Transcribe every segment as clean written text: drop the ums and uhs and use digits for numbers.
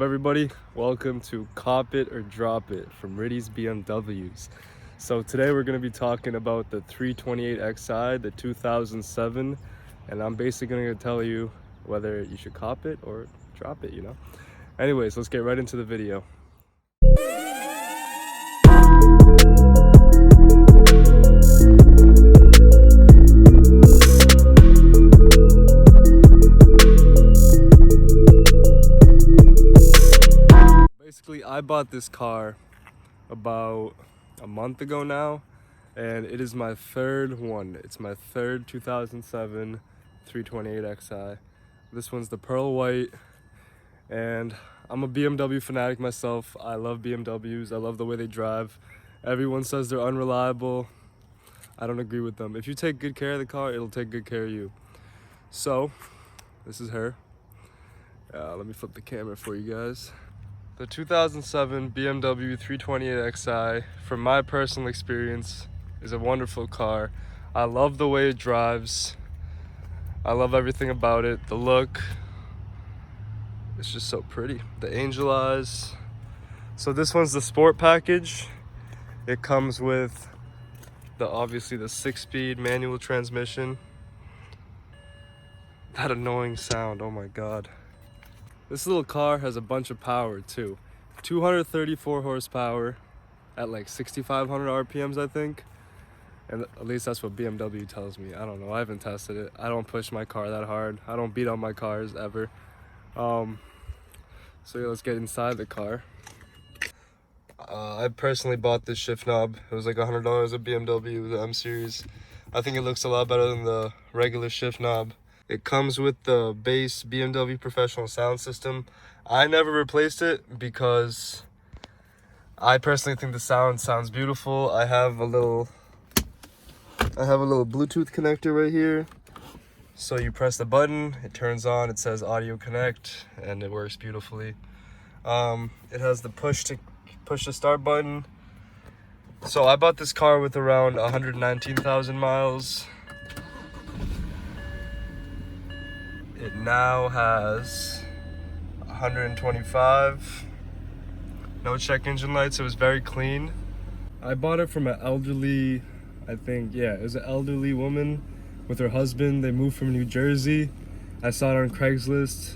Everybody, welcome to Cop It or Drop It from Riddy's BMWs. So today we're going to be talking about the 328xi, the 2007, and I'm basically going to tell you whether you should cop it or drop it, Anyways, let's get right into the video. Basically, I bought this car about a month ago now, and it is my third one. It's my third 2007 328xi. This one's the pearl white, and I'm a BMW fanatic myself. I love BMWs. I love the way they drive. Everyone says they're unreliable. I don't agree with them. If you take good care of the car, it'll take good care of you. So, this is her. Let me flip the camera for you guys. The 2007 BMW 328xi, from my personal experience, is a wonderful car. I love the way it drives. I love everything about it. The look, it's just so pretty. The angel eyes. So this one's the sport package. It comes with obviously the 6-speed manual transmission. That annoying sound, oh my god. This little car has a bunch of power too. 234 horsepower at like 6,500 RPMs, I think. And at least that's what BMW tells me. I don't know, I haven't tested it. I don't push my car that hard. I don't beat on my cars ever. So yeah, let's get inside the car. I personally bought this shift knob. It was like $100 at BMW, the M series. I think it looks a lot better than the regular shift knob. It comes with the base BMW professional sound system. I never replaced it because I personally think the sounds beautiful. I have a little Bluetooth connector right here. So you press the button, it turns on, it says audio connect, and it works beautifully. It has the push to start button. So I bought this car with around 119,000 miles. It now has 125. No check engine lights. It was very clean. I bought it from an elderly, it was an elderly woman with her husband. They moved from New Jersey. I saw it on Craigslist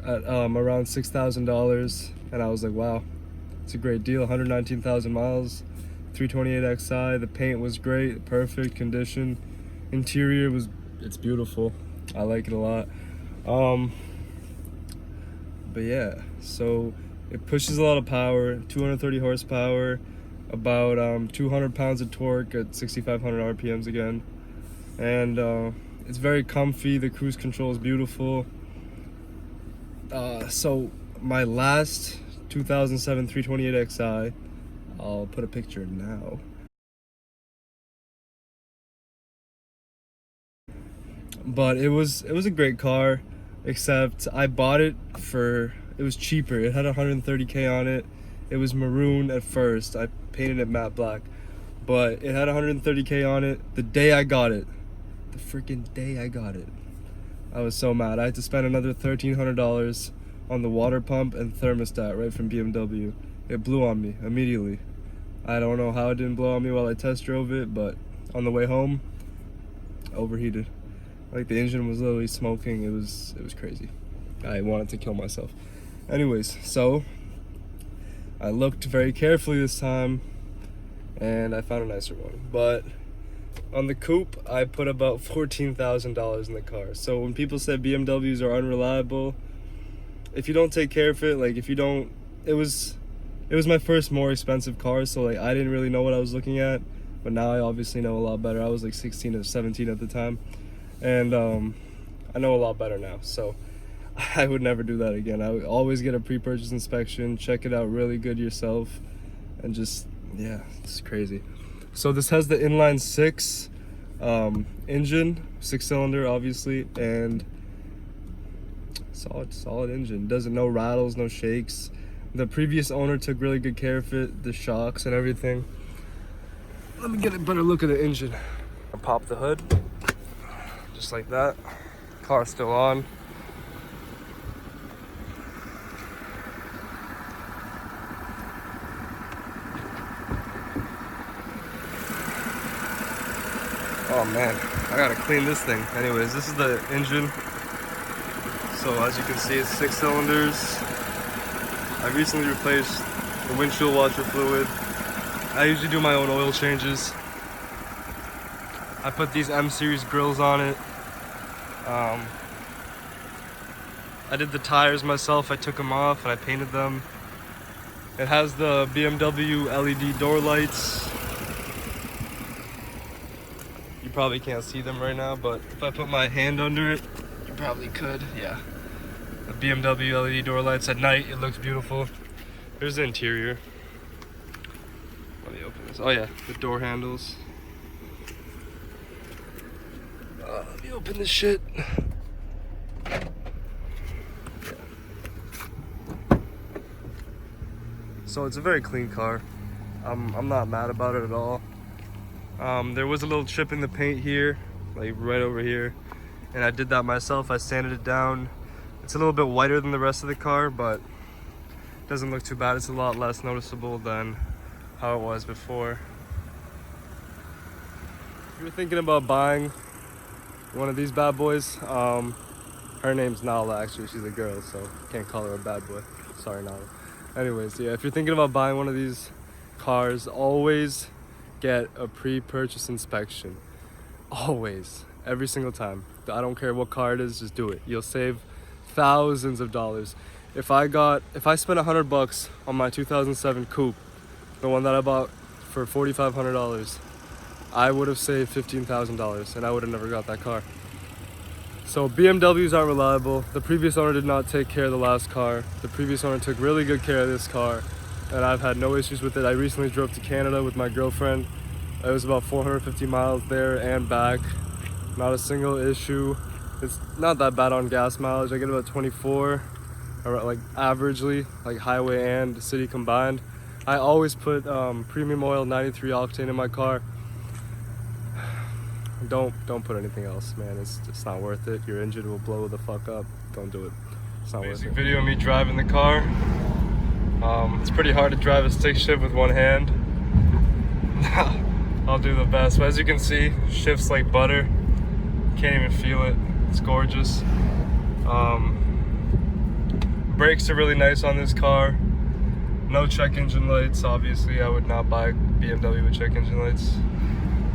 at around $6,000, and I was like, wow, it's a great deal. 119,000 miles, 328xi. The paint was great, perfect condition. Interior it's beautiful. I like it a lot. But yeah, so it pushes a lot of power, 230 horsepower, about 200 pounds of torque at 6,500 RPMs again. And it's very comfy. The cruise control is beautiful. So my last 2007 328xi, I'll put a picture now. But it was a great car, except I bought it it was cheaper. It had 130K on it. It was maroon at first. I painted it matte black, but it had 130K on it the day I got it. The freaking day I got it. I was so mad. I had to spend another $1,300 on the water pump and thermostat right from BMW. It blew on me immediately. I don't know how it didn't blow on me while I test drove it, but on the way home, overheated. Like the engine was literally smoking. It was crazy. I wanted to kill myself. Anyways, so I looked very carefully this time and I found a nicer one. But on the coupe, I put about $14,000 in the car. So when people say BMWs are unreliable, if you don't take care of it, like if you don't, it was my first more expensive car, so like I didn't really know what I was looking at, but now I obviously know a lot better. I was like 16 or 17 at the time. And I know a lot better now, so I would never do that again. I would always get a pre-purchase inspection, check it out really good yourself, and just, yeah, it's crazy. So this has the inline 6 engine, 6-cylinder obviously, and solid engine. Doesn't, no rattles, no shakes. The previous owner took really good care of it, the shocks and everything. Let me get a better look at the engine. I pop the hood. Just like that. Car's still on. Oh man, I gotta clean this thing. Anyways, this is the engine. So as you can see, it's 6 cylinders. I recently replaced the windshield washer fluid. I usually do my own oil changes. I put these M series grills on it. I did the tires myself. I took them off and I painted them. It has the BMW LED door lights. You probably can't see them right now, but if I put my hand under it, you probably could. Yeah. The BMW LED door lights at night, it looks beautiful. Here's the interior. Let me open this. Oh yeah, the door handles. Let me open this shit. So it's a very clean car. I'm not mad about it at all. There was a little chip in the paint here, like right over here, and I did that myself. I sanded it down. It's a little bit whiter than the rest of the car, but it doesn't look too bad. It's a lot less noticeable than how it was before. If you're thinking about buying one of these bad boys, her name's Nala, actually. She's a girl, so can't call her a bad boy. Sorry, Nala. Anyways, yeah, if you're thinking about buying one of these cars, always get a pre-purchase inspection. Always, every single time. I don't care what car it is, just do it. You'll save thousands of dollars. If I spent $100 on my 2007 coupe, the one that I bought for $4,500, I would have saved $15,000 and I would have never got that car. So BMWs aren't reliable. The previous owner did not take care of the last car. The previous owner took really good care of this car, and I've had no issues with it. I recently drove to Canada with my girlfriend. It was about 450 miles there and back. Not a single issue. It's not that bad on gas mileage. I get about 24, or like averagely, like highway and city combined. I always put premium oil 93 octane in my car. Don't put anything else, man. It's not worth it. Your engine will blow the fuck up. Don't do it. It's not worth it. Basic video of me driving the car. It's pretty hard to drive a stick shift with one hand. I'll do the best. But as you can see, shifts like butter. Can't even feel it. It's gorgeous. Brakes are really nice on this car. No check engine lights. Obviously, I would not buy a BMW with check engine lights.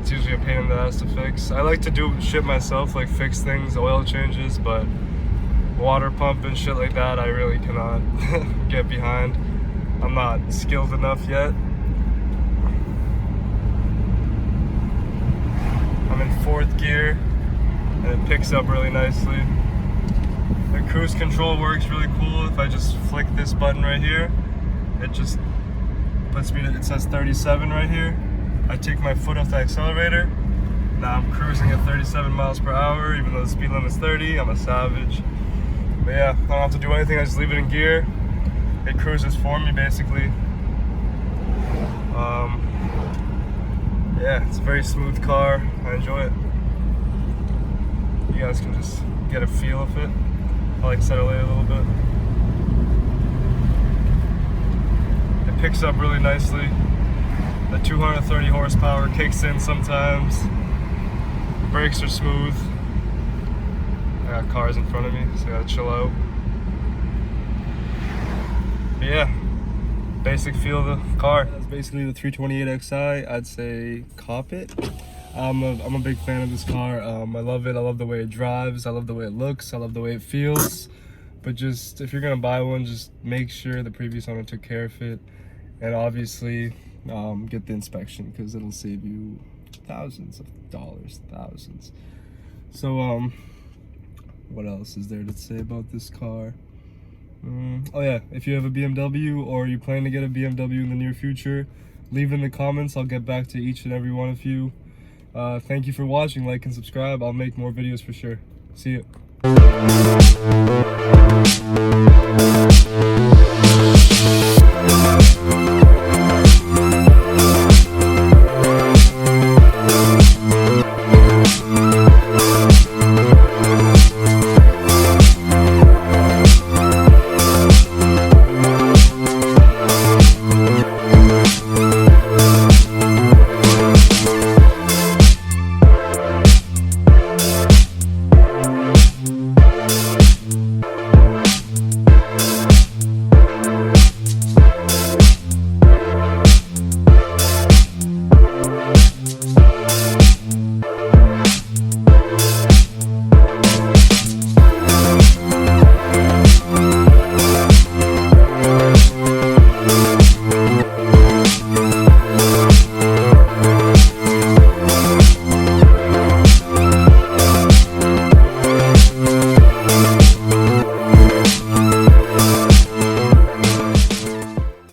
It's usually a pain in the ass to fix. I like to do shit myself, like fix things, oil changes, but water pump and shit like that, I really cannot get behind. I'm not skilled enough yet. I'm in 4th gear, and it picks up really nicely. The cruise control works really cool. If I just flick this button right here, it just puts me to, it says 37 right here. I take my foot off the accelerator. Now I'm cruising at 37 miles per hour, even though the speed limit's 30. I'm a savage. But yeah, I don't have to do anything. I just leave it in gear. It cruises for me, basically. Yeah, it's a very smooth car. I enjoy it. You guys can just get a feel of it. I'll like settle it a little bit. It picks up really nicely. The 230 horsepower kicks in sometimes. Brakes are smooth. I got cars in front of me, so I gotta chill out. But yeah, basic feel of the car. That's basically the 328xi. I'd say cop it. I'm a big fan of this car. I love it. I love the way it drives. I love the way it looks. I love the way it feels. But just, if you're gonna buy one, just make sure the previous owner took care of it. And obviously, get the inspection, because it'll save you thousands of dollars, thousands. So what else is there to say about this car? Oh yeah, if you have a BMW or you plan to get a BMW in the near future, leave in the comments. I'll get back to each and every one of you. Thank you for watching. Like and subscribe. I'll make more videos for sure. See ya.